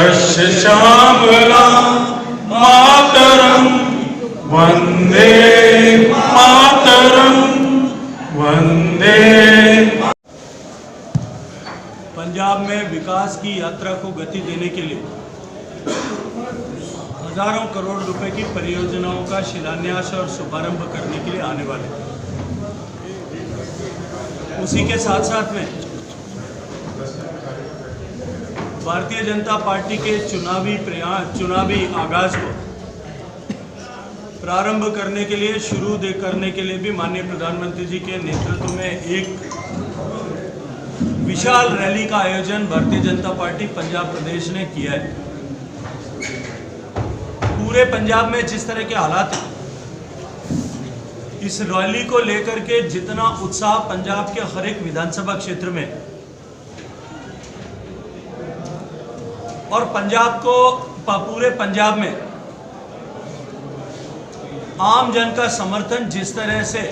यस्य श्यामला मातरम वंदे मातरम वंदे। पंजाब में विकास की यात्रा को गति देने के लिए हजारों करोड़ रुपए की परियोजनाओं का शिलान्यास और शुभारंभ करने के लिए आने वाले। उसी के साथ साथ में भारतीय जनता पार्टी के चुनावी आगाज को प्रारंभ करने के लिए करने के लिए भी माननीय प्रधानमंत्री जी के नेतृत्व में एक विशाल रैली का आयोजन भारतीय जनता पार्टी पंजाब प्रदेश ने किया है। पूरे पंजाब में जिस तरह के हालात हैं, इस रैली को लेकर के जितना उत्साह पंजाब के हर एक विधानसभा क्षेत्र में और पूरे पंजाब में आम जन का समर्थन जिस तरह से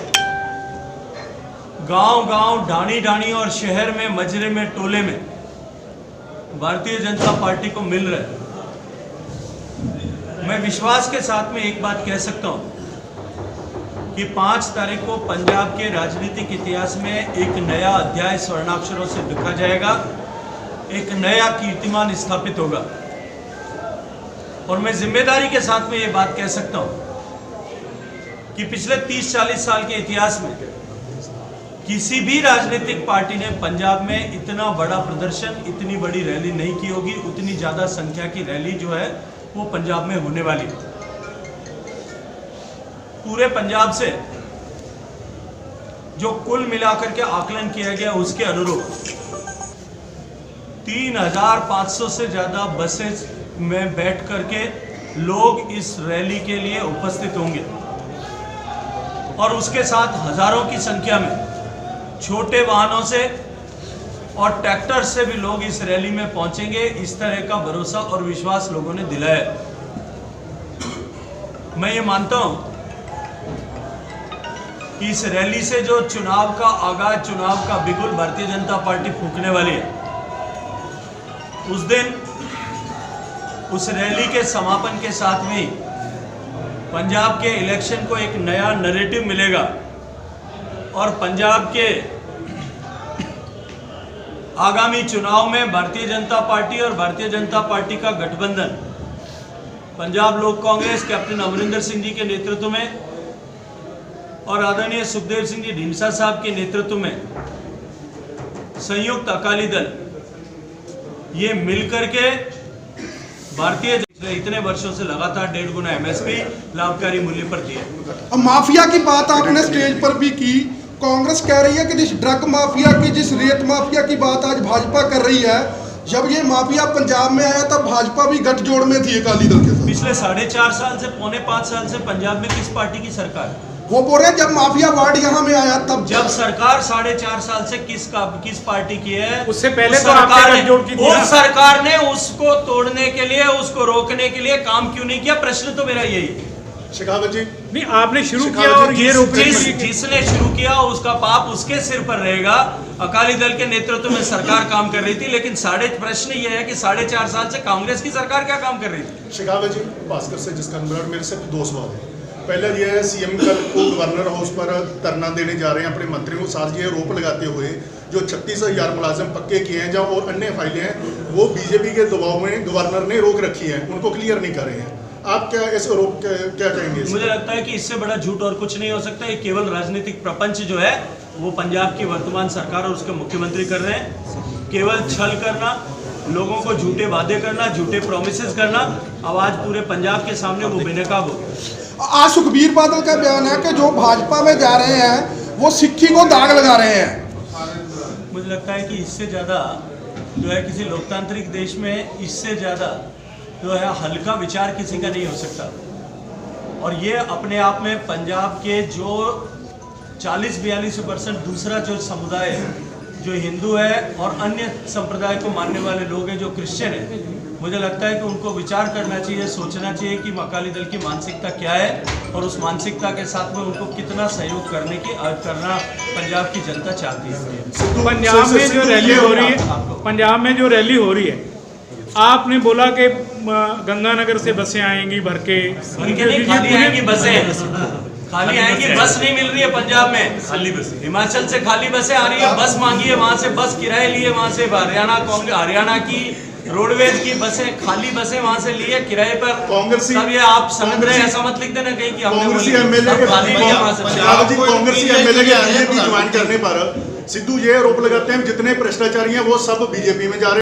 गांव-गांव, ढाणी-ढाणी और शहर में, मजरे में, टोले में भारतीय जनता पार्टी को मिल रहा है, मैं विश्वास के साथ में एक बात कह सकता हूं कि 5 तारीख को पंजाब के राजनीतिक इतिहास में एक नया अध्याय स्वर्णाक्षरों से लिखा जाएगा, एक नया कीर्तिमान स्थापित होगा। और मैं जिम्मेदारी के साथ में ये बात कह सकता हूं कि पिछले 30-40 साल के इतिहास में किसी भी राजनीतिक पार्टी ने पंजाब में इतना बड़ा प्रदर्शन, इतनी बड़ी रैली नहीं की होगी। उतनी ज्यादा संख्या की रैली जो है वो पंजाब में होने वाली है। पूरे पंजाब से जो कुल मिलाकर के आकलन किया गया उसके अनुरूप 3500 से ज्यादा बसेस में बैठ करके लोग इस रैली के लिए उपस्थित होंगे और उसके साथ हजारों की संख्या में छोटे वाहनों से और ट्रैक्टर से भी लोग इस रैली में पहुंचेंगे। इस तरह का भरोसा और विश्वास लोगों ने दिलाया। मैं ये मानता हूं कि इस रैली से जो चुनाव का आगाज, चुनाव का बिगुल भारतीय जनता पार्टी फूंकने वाली है, उस दिन उस रैली के समापन के साथ में पंजाब के इलेक्शन को एक नया नैरेटिव मिलेगा और पंजाब के आगामी चुनाव में भारतीय जनता पार्टी और भारतीय जनता पार्टी का गठबंधन पंजाब लोक कांग्रेस कैप्टन अमरिंदर सिंह जी के नेतृत्व में और आदरणीय सुखदेव सिंह जी ढींडसा साहब के नेतृत्व में संयुक्त अकाली दल ये मिलकर के भारतीय इतने वर्षों से लगातार 1.5 गुना एमएसपी लाभकारी मूल्य पर दिए। अब माफिया की बात आपने स्टेज पर भी की। कांग्रेस कह रही है कि जिस ड्रग माफिया की, जिस रेत माफिया की बात आज भाजपा कर रही है, जब ये माफिया पंजाब में आया तब भाजपा भी गठजोड़ में थी अकाली दल के साथ। पिछले 4.5 साल से 4.25 साल से पंजाब में किस पार्टी की सरकार है? वो बोल रहे जब माफिया वार्ड यहाँ में आया तब। जब सरकार 4.5 साल से किस पार्टी की है? उससे पहले तो आपने गठजोड़ की थी। उस सरकार ने उसको तोड़ने के लिए, उसको रोकने के लिए काम क्यों नहीं किया? प्रश्न तो मेरा यही है। शेखावत जी, नहीं, आपने शुरू किया और ये जिसने शुरू किया उसका पाप उसके सिर पर रहेगा। अकाली दल के नेतृत्व में सरकार काम कर रही थी, लेकिन प्रश्न ये है कि 4.5 साल से कांग्रेस की सरकार क्या काम कर रही थी? शेखावत जी, भास्कर से जिसका मेरे से 2 सवाल है। पहला ये है, सीएम कल को गवर्नर हाउस पर धरना देने जा रहे हैं अपने मंत्रियों को साथ ये आरोप लगाते हुए जो 36,000 मुलाजिम पक्के किए हैं जहाँ और अन्य फाइलें हैं वो बीजेपी के दबाव में गवर्नर ने रोक रखी है, उनको क्लियर नहीं कर रहे हैं। आप क्या इस आरोप क्या कहेंगे? मुझे लगता है कि इससे बड़ा झूठ और कुछ नहीं हो सकता। ये केवल राजनीतिक प्रपंच जो है वो पंजाब की वर्तमान सरकार और उसके मुख्यमंत्री कर रहे हैं। केवल छल करना, लोगों को झूठे वादे करना, झूठे प्रोमिसेस करना। अब आज पूरे पंजाब के सामने वो बेनकाब हो। आज सुखबीर बादल का बयान है कि जो भाजपा में जा रहे हैं वो सिक्की को दाग लगा रहे हैं। मुझे लगता है कि इससे ज़्यादा जो है किसी लोकतांत्रिक देश में इससे ज़्यादा जो है हल्का विचार किसी का नहीं हो सकता। और ये अपने आप में पंजाब के जो 40-42% दूसरा जो समुदाय है, जो हिंदू है और अन्य संप्रदाय को मानने वाले लोग हैं, जो क्रिश्चियन है, मुझे लगता है कि उनको विचार करना चाहिए, सोचना चाहिए कि अकाली दल की मानसिकता क्या है और उस मानसिकता के साथ में उनको कितना सहयोग करना पंजाब की जनता चाहती है। पंजाब में जो रैली हो रही है, पंजाब में जो रैली हो रही है, आपने बोला कि गंगानगर से बसें आएंगी भर के उनके नहीं खाली आएंगी बसें, खाली आएंगी, बस नहीं मिल रही है पंजाब में, खाली बस। हिमाचल से खाली बसें आ रही है, बस मांगी है, वहां से बस किराए लिए, वहां से हरियाणा की रोडवेज की बसें, खाली बसें वहां से लिए किराए पर। कांग्रेसी सब ये आप समझ रहे हैं, ऐसा मत लिख देना कहीं कि हमने कांग्रेसी बोली। एमएलए सब खाली लिए वहां से। कांग्रेसी एमएलए के बीजेपी ज्वाइन करने पर सिद्धू ये आरोप लगाते हैं जितने भ्रष्टाचारी हैं वो सब बीजेपी में जा रहे हैं।